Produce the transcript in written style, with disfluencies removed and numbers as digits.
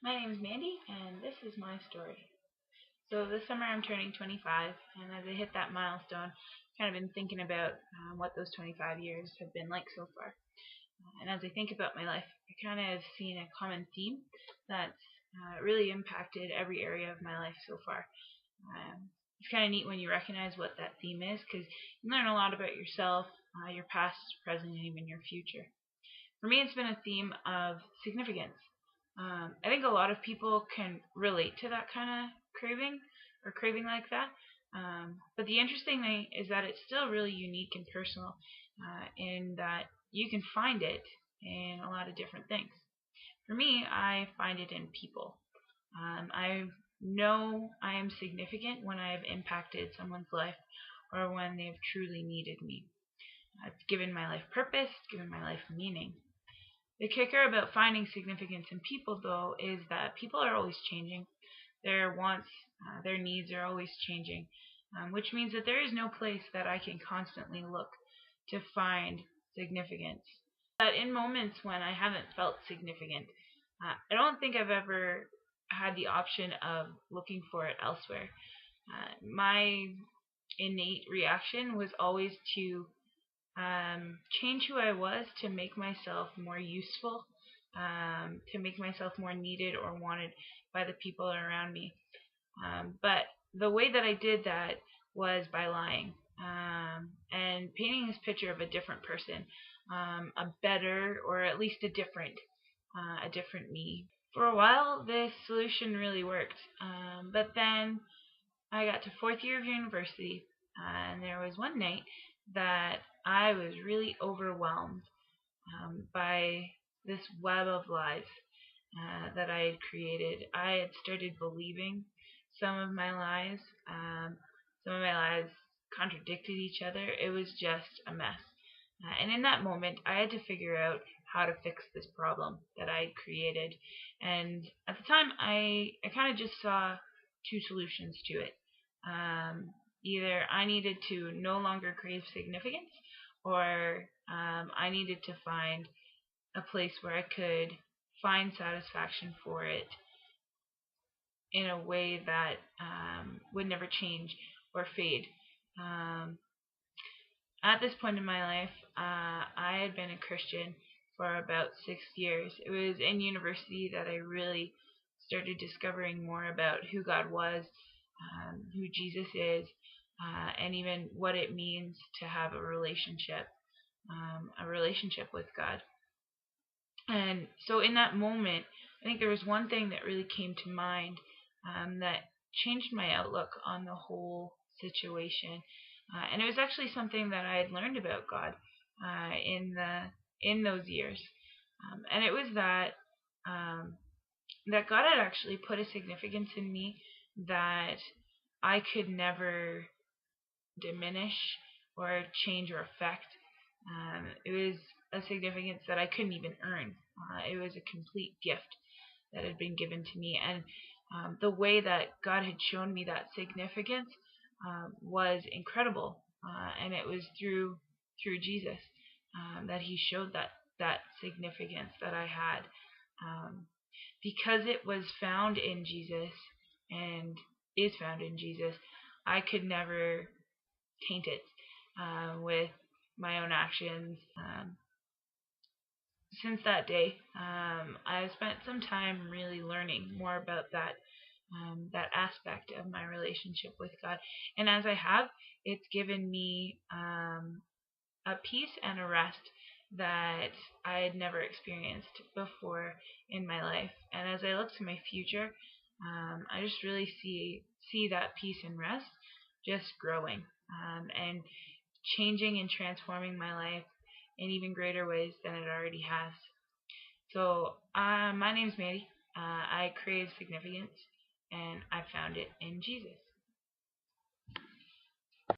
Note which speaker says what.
Speaker 1: My name is Mandy, and this is my story. So this summer I'm turning 25, and as I hit that milestone, I've kind of been thinking about what those 25 years have been like so far. And as I think about my life, I kind of have seen a common theme that's really impacted every area of my life so far. It's kind of neat when you recognize what that theme is, because you learn a lot about yourself, your past, present, and even your future. For me, it's been a theme of significance. I think a lot of people can relate to that kind of craving or craving like that. But the interesting thing is that it's still really unique and personal in that you can find it in a lot of different things. For me, I find it in people. I know I am significant when I have impacted someone's life or when they've truly needed me. It's given my life purpose, given my life meaning. The kicker about finding significance in people, though, is that people are always changing. Their wants, their needs are always changing, which means that there is no place that I can constantly look to find significance. But in moments when I haven't felt significant, I don't think I've ever had the option of looking for it elsewhere. My innate reaction was always to change who I was to make myself more useful, to make myself more needed or wanted by the people around me. But the way that I did that was by lying and painting this picture of a different person, a better or at least a different me. For a while, this solution really worked, but then I got to fourth year of university, and there was one night that I was really overwhelmed by this web of lies that I had created. I had started believing some of my lies. Some of my lies contradicted each other. It was just a mess. And in that moment, I had to figure out how to fix this problem that I had created. And at the time, I kind of just saw two solutions to it. Either I needed to no longer crave significance, or I needed to find a place where I could find satisfaction for it in a way that would never change or fade. Um, at this point in my life, I had been a Christian for about 6 years. It was in university that I really started discovering more about who God was, who Jesus is, and even what it means to have a relationship with God. And so in that moment, I think there was one thing that really came to mind that changed my outlook on the whole situation. And it was actually something that I had learned about God in those years. And it was um, that God had actually put a significance in me that I could never diminish or change or affect. It was a significance that I couldn't even earn. It was a complete gift that had been given to me, and the way that God had shown me that significance was incredible, and it was through Jesus that He showed that significance that I had, because it was found in Jesus and is found in Jesus. I could never taint it with my own actions. Since that day, I've spent some time really learning more about that aspect of my relationship with God. And as I have, it's given me a peace and a rest that I had never experienced before in my life. And as I look to my future, I just really see that peace and rest just growing and changing and transforming my life in even greater ways than it already has. So, my name's Mandy. I crave significance, and I found it in Jesus.